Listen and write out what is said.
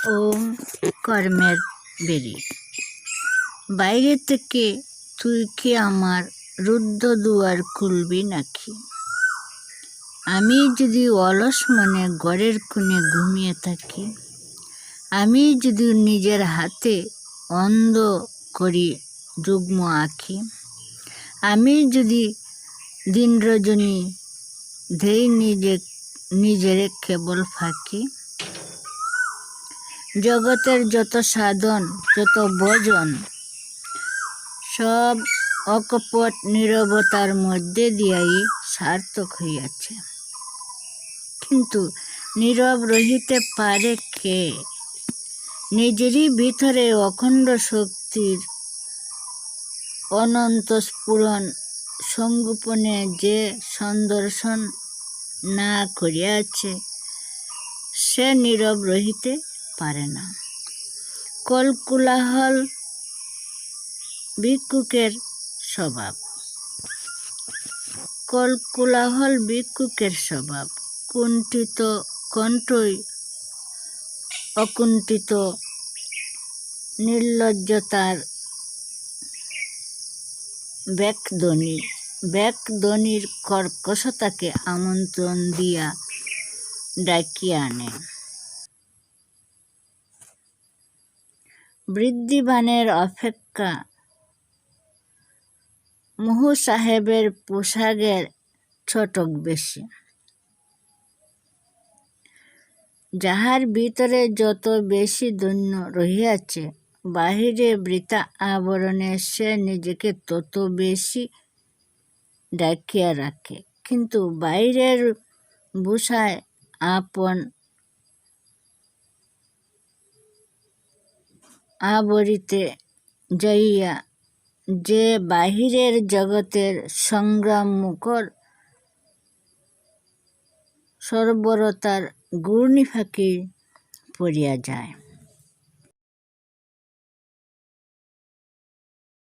ওম কর্মের বেরি। বাইরে থেকে তুই কি আমার রুদ্ধ দুয়ার খুলবি নাকি? আমি যদি অলস মনে ঘরের কোণে ঘুমিয়ে থাকি, আমি যদি নিজের হাতে অন্ধ করি যুগ্ম আঁখি, আমি যদি দিন রজনী দেই নিজের কেবল ফাঁকি, জগতের যত সাধন যত ভজন সব অকপট নীরবতার মধ্যে দিয়াই সার্থক হইয়াছে। কিন্তু নীরব রহিতে পারে কে? নিজেরই ভিতরে অখণ্ড শক্তির অনন্ত স্ফুরণ সংগোপনে যে সন্দর্শন না করিয়াছে, সে নীরব রহিতে পারে না। কলকুলাহল ভিক্ষুকের স্বভাব। কলকুলাহল ভিক্ষুকের স্বভাব। কুণ্ঠিত কণ্ঠই অকুণ্ঠিত নির্লজ্জতার ব্যাকধ্বনির কর্কশতাকে আমন্ত্রণ দিয়া ডাকিয়া আনে। বৃদ্ধিবানের অপেক্ষা মুহু সাহেবের পোশাকের ছটক বেশি। যাহার ভিতরে যত বেশি দৈন্য রহিয়াছে, বাহিরে বৃথা আবরণে সে নিজেকে তত বেশি ঢাকিয়া রাখে। কিন্তু বাইরের ভূষায় আপন আবরিতে যাইয়া যে বাহিরের জগতের সংগ্রাম মুখর সর্বরতার ঘূর্ণি ফাঁকি পড়িয়া যায়।